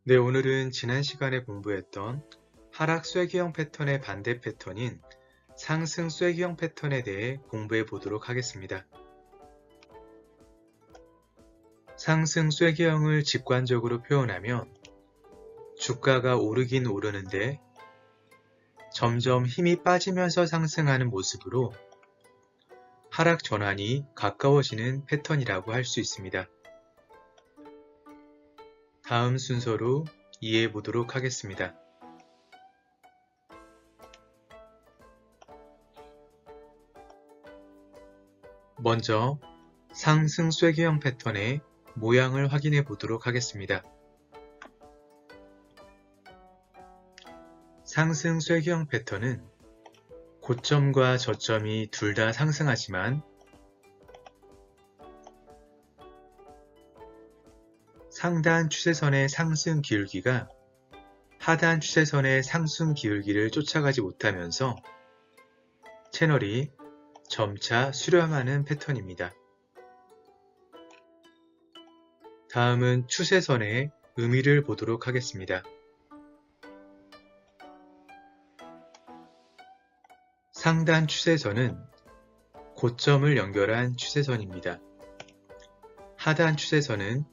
네, 오늘은 지난 시간에 공부했던 하락 쐐기형 패턴의 반대 패턴인 상승 쐐기형 패턴에 대해 공부해 보도록 하겠습니다. 상승 쐐기형을 직관적으로 표현하면 주가가 오르긴 오르는데 점점 힘이 빠지면서 상승하는 모습으로 하락 전환이 가까워지는 패턴이라고 할 수 있습니다. 다음 순서로 이해해 보도록 하겠습니다. 먼저 상승 쐐기형 패턴의 모양을 확인해 보도록 하겠습니다. 상승 쐐기형 패턴은 고점과 저점이 둘 다 상승하지만 상단 추세선의 상승 기울기가 하단 추세선의 상승 기울기를 쫓아가지 못하면서 채널이 점차 수렴하는 패턴입니다. 다음은 추세선의 의미를 보도록 하겠습니다. 상단 추세선은 고점을 연결한 추세선입니다. 하단 추세선은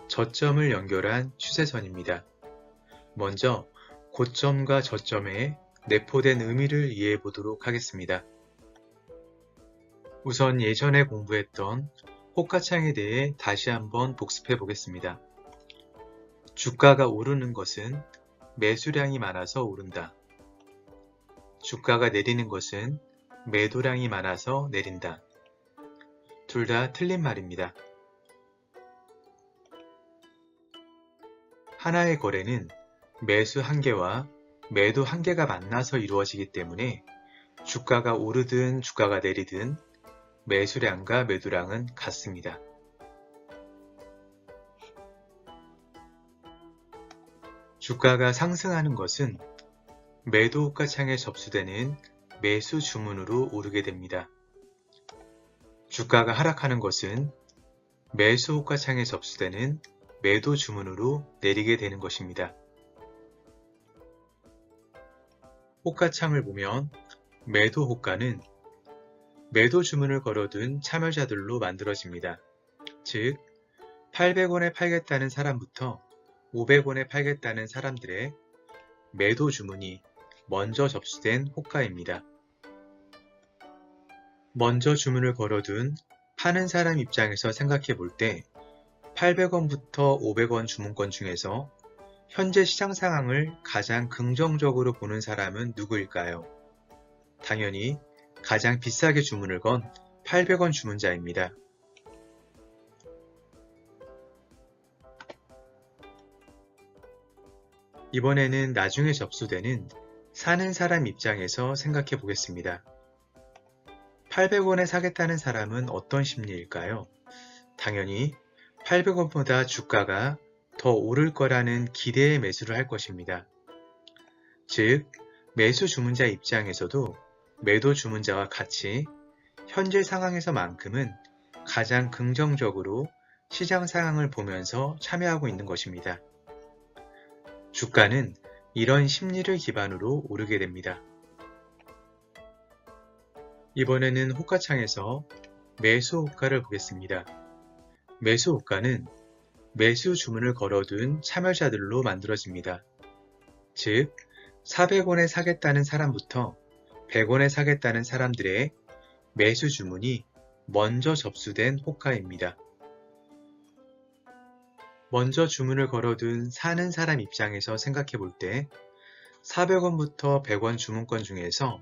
저점을 연결한 추세선입니다. 먼저 고점과 저점의 내포된 의미를 이해해 보도록 하겠습니다. 우선 예전에 공부했던 호가창에 대해 다시 한번 복습해 보겠습니다. 주가가 오르는 것은 매수량이 많아서 오른다. 주가가 내리는 것은 매도량이 많아서 내린다. 둘 다 틀린 말입니다. 하나의 거래는 매수 한 개와 매도 한 개가 만나서 이루어지기 때문에 주가가 오르든 주가가 내리든 매수량과 매도량은 같습니다. 주가가 상승하는 것은 매도 호가창에 접수되는 매수 주문으로 오르게 됩니다. 주가가 하락하는 것은 매수 호가창에 접수되는 매도 주문으로 내리게 되는 것입니다. 호가창을 보면 매도 호가는 매도 주문을 걸어둔 참여자들로 만들어집니다. 즉 800원에 팔겠다는 사람부터 500원에 팔겠다는 사람들의 매도 주문이 먼저 접수된 호가입니다. 먼저 주문을 걸어둔 파는 사람 입장에서 생각해 볼 때 800원부터 500원 주문권 중에서 현재 시장 상황을 가장 긍정적으로 보는 사람은 누구일까요? 당연히 가장 비싸게 주문을 건 800원 주문자입니다. 이번에는 나중에 접수되는 사는 사람 입장에서 생각해 보겠습니다. 800원에 사겠다는 사람은 어떤 심리일까요? 당연히 800원보다 주가가 더 오를 거라는 기대의 매수를 할 것입니다. 즉, 매수 주문자 입장에서도 매도 주문자와 같이 현재 상황에서만큼은 가장 긍정적으로 시장 상황을 보면서 참여하고 있는 것입니다. 주가는 이런 심리를 기반으로 오르게 됩니다. 이번에는 호가창에서 매수 호가를 보겠습니다. 매수 호가는 매수 주문을 걸어둔 참여자들로 만들어집니다. 즉, 400원에 사겠다는 사람부터 100원에 사겠다는 사람들의 매수 주문이 먼저 접수된 호가입니다. 먼저 주문을 걸어둔 사는 사람 입장에서 생각해 볼 때 400원부터 100원 주문권 중에서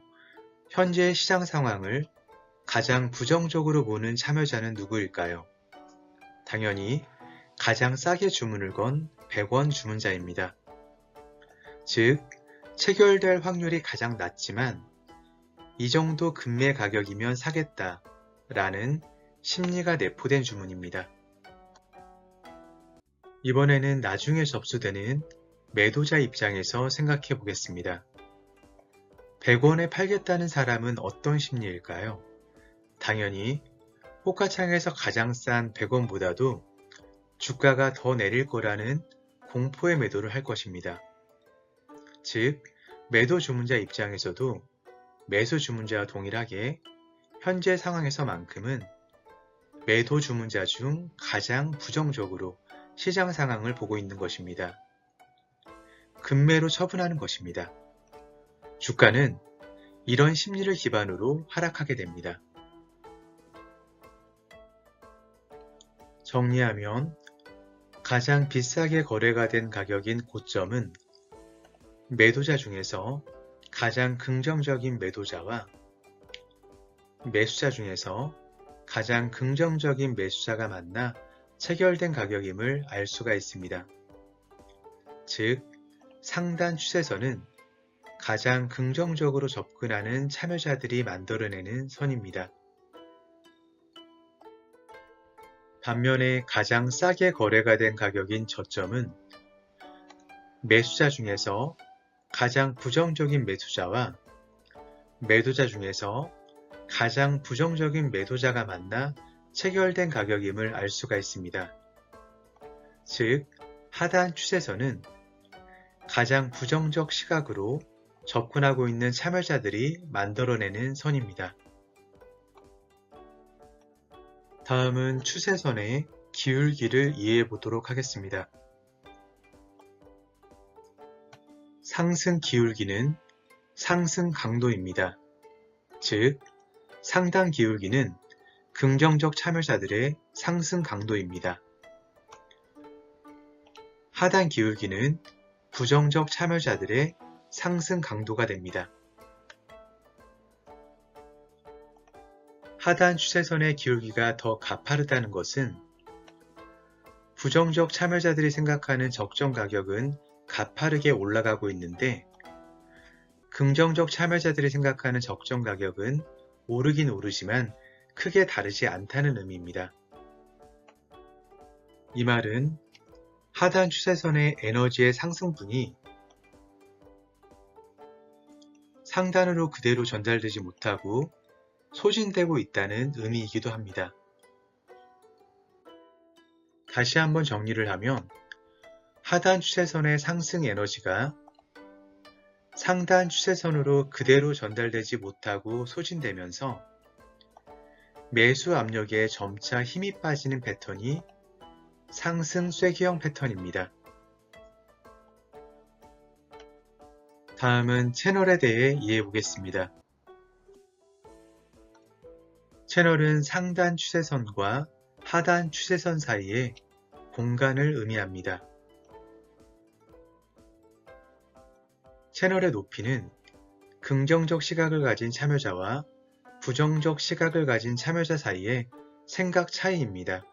현재 시장 상황을 가장 부정적으로 보는 참여자는 누구일까요? 당연히 가장 싸게 주문을 건 100원 주문자입니다. 즉, 체결될 확률이 가장 낮지만 이 정도 금매 가격이면 사겠다 라는 심리가 내포된 주문입니다. 이번에는 나중에 접수되는 매도자 입장에서 생각해 보겠습니다. 100원에 팔겠다는 사람은 어떤 심리일까요? 당연히 호가창에서 가장 싼 100원보다도 주가가 더 내릴 거라는 공포의 매도를 할 것입니다. 즉, 매도 주문자 입장에서도 매수 주문자와 동일하게 현재 상황에서만큼은 매도 주문자 중 가장 부정적으로 시장 상황을 보고 있는 것입니다. 급매로 처분하는 것입니다. 주가는 이런 심리를 기반으로 하락하게 됩니다. 정리하면 가장 비싸게 거래가 된 가격인 고점은 매도자 중에서 가장 긍정적인 매도자와 매수자 중에서 가장 긍정적인 매수자가 만나 체결된 가격임을 알 수가 있습니다. 즉, 상단 추세선은 가장 긍정적으로 접근하는 참여자들이 만들어내는 선입니다. 반면에 가장 싸게 거래가 된 가격인 저점은 매수자 중에서 가장 부정적인 매수자와 매도자 중에서 가장 부정적인 매도자가 만나 체결된 가격임을 알 수가 있습니다. 즉, 하단 추세선은 가장 부정적 시각으로 접근하고 있는 참여자들이 만들어내는 선입니다. 다음은 추세선의 기울기를 이해해 보도록 하겠습니다. 상승 기울기는 상승 강도입니다. 즉, 상단 기울기는 긍정적 참여자들의 상승 강도입니다. 하단 기울기는 부정적 참여자들의 상승 강도가 됩니다. 하단 추세선의 기울기가 더 가파르다는 것은 부정적 참여자들이 생각하는 적정 가격은 가파르게 올라가고 있는데 긍정적 참여자들이 생각하는 적정 가격은 오르긴 오르지만 크게 다르지 않다는 의미입니다. 이 말은 하단 추세선의 에너지의 상승분이 상단으로 그대로 전달되지 못하고 소진되고 있다는 의미이기도 합니다. 다시 한번 정리를 하면 하단 추세선의 상승 에너지가 상단 추세선으로 그대로 전달되지 못하고 소진되면서 매수 압력에 점차 힘이 빠지는 패턴이 상승 쐐기형 패턴입니다. 다음은 채널에 대해 이해해 보겠습니다. 채널은 상단 추세선과 하단 추세선 사이의 공간을 의미합니다. 채널의 높이는 긍정적 시각을 가진 참여자와 부정적 시각을 가진 참여자 사이의 생각 차이입니다.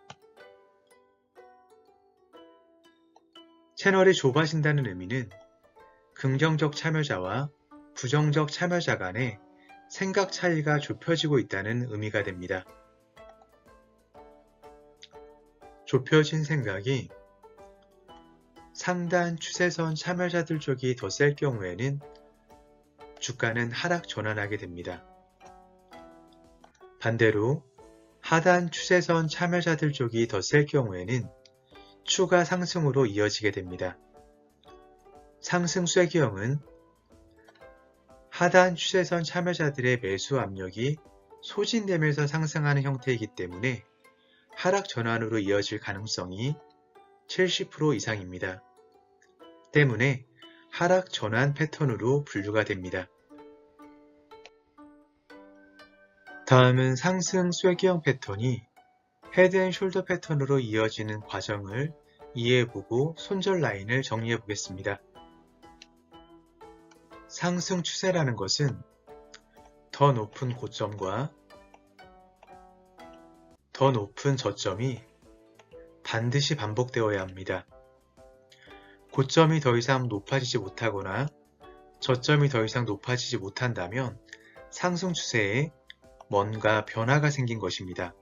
채널이 좁아진다는 의미는 긍정적 참여자와 부정적 참여자 간의 생각 차이가 좁혀지고 있다는 의미가 됩니다. 좁혀진 생각이 상단 추세선 참여자들 쪽이 더 셀 경우에는 주가는 하락 전환하게 됩니다. 반대로 하단 추세선 참여자들 쪽이 더 셀 경우에는 추가 상승으로 이어지게 됩니다. 상승 쐐기형은 하단 추세선 참여자들의 매수 압력이 소진되면서 상승하는 형태이기 때문에 하락 전환으로 이어질 가능성이 70% 이상입니다. 때문에 하락 전환 패턴으로 분류가 됩니다. 다음은 상승 쐐기형 패턴이 헤드앤숄더 패턴으로 이어지는 과정을 이해해보고 손절 라인을 정리해 보겠습니다. 상승 추세라는 것은 더 높은 고점과 더 높은 저점이 반드시 반복되어야 합니다. 고점이 더 이상 높아지지 못하거나 저점이 더 이상 높아지지 못한다면 상승 추세에 뭔가 변화가 생긴 것입니다.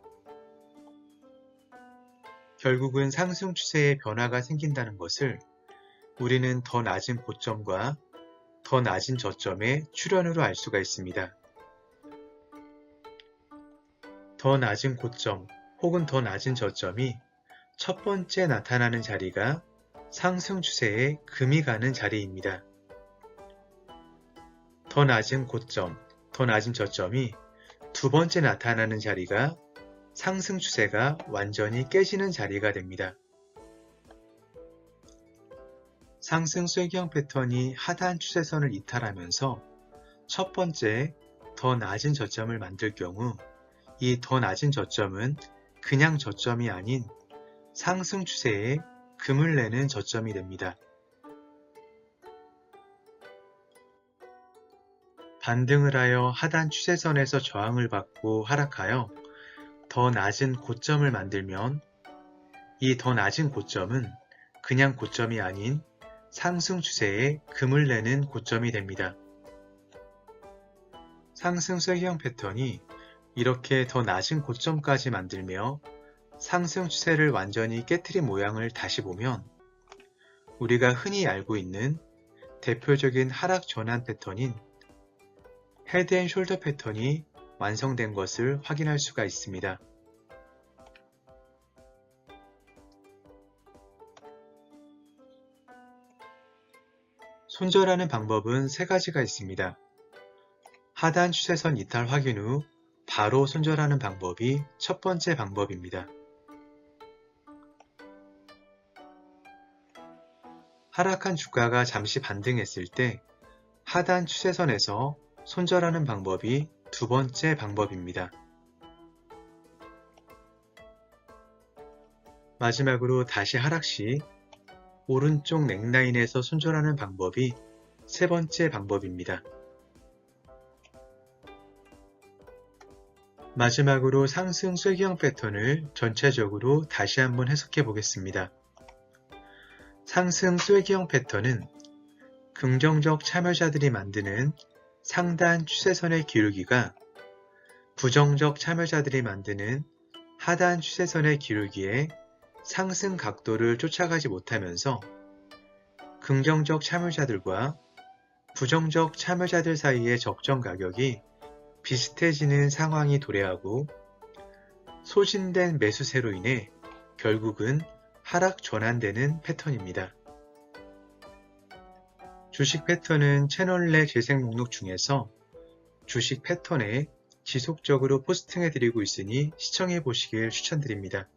결국은 상승 추세에 변화가 생긴다는 것을 우리는 더 낮은 고점과 더 낮은 저점의 출현으로 알 수가 있습니다. 더 낮은 고점 혹은 더 낮은 저점이 첫 번째 나타나는 자리가 상승 추세에 금이 가는 자리입니다. 더 낮은 고점, 더 낮은 저점이 두 번째 나타나는 자리가 상승 추세가 완전히 깨지는 자리가 됩니다. 상승 쐐기형 패턴이 하단 추세선을 이탈하면서 첫 번째 더 낮은 저점을 만들 경우 이 더 낮은 저점은 그냥 저점이 아닌 상승 추세에 금을 내는 저점이 됩니다. 반등을 하여 하단 추세선에서 저항을 받고 하락하여 더 낮은 고점을 만들면 이 더 낮은 고점은 그냥 고점이 아닌 상승 추세에 금을 내는 고점이 됩니다. 상승 쐐기형 패턴이 이렇게 더 낮은 고점까지 만들며 상승 추세를 완전히 깨트린 모양을 다시 보면 우리가 흔히 알고 있는 대표적인 하락 전환 패턴인 헤드 앤 숄더 패턴이 완성된 것을 확인할 수가 있습니다. 손절하는 방법은 세 가지가 있습니다. 하단 추세선 이탈 확인 후 바로 손절하는 방법이 첫 번째 방법입니다. 하락한 주가가 잠시 반등했을 때 하단 추세선에서 손절하는 방법이 두 번째 방법입니다. 마지막으로 다시 하락 시 오른쪽 넥라인에서 손절하는 방법이 세 번째 방법입니다. 마지막으로 상승 쐐기형 패턴을 전체적으로 다시 한번 해석해 보겠습니다. 상승 쐐기형 패턴은 긍정적 참여자들이 만드는 상단 추세선의 기울기가 부정적 참여자들이 만드는 하단 추세선의 기울기에 상승 각도를 쫓아가지 못하면서 긍정적 참여자들과 부정적 참여자들 사이의 적정 가격이 비슷해지는 상황이 도래하고 소진된 매수세로 인해 결국은 하락 전환되는 패턴입니다. 주식 패턴은 채널 내 재생 목록 중에서 주식 패턴에 지속적으로 포스팅해드리고 있으니 시청해 보시길 추천드립니다.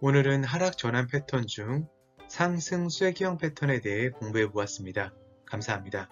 오늘은 하락 전환 패턴 중 상승 쐐기형 패턴에 대해 공부해 보았습니다. 감사합니다.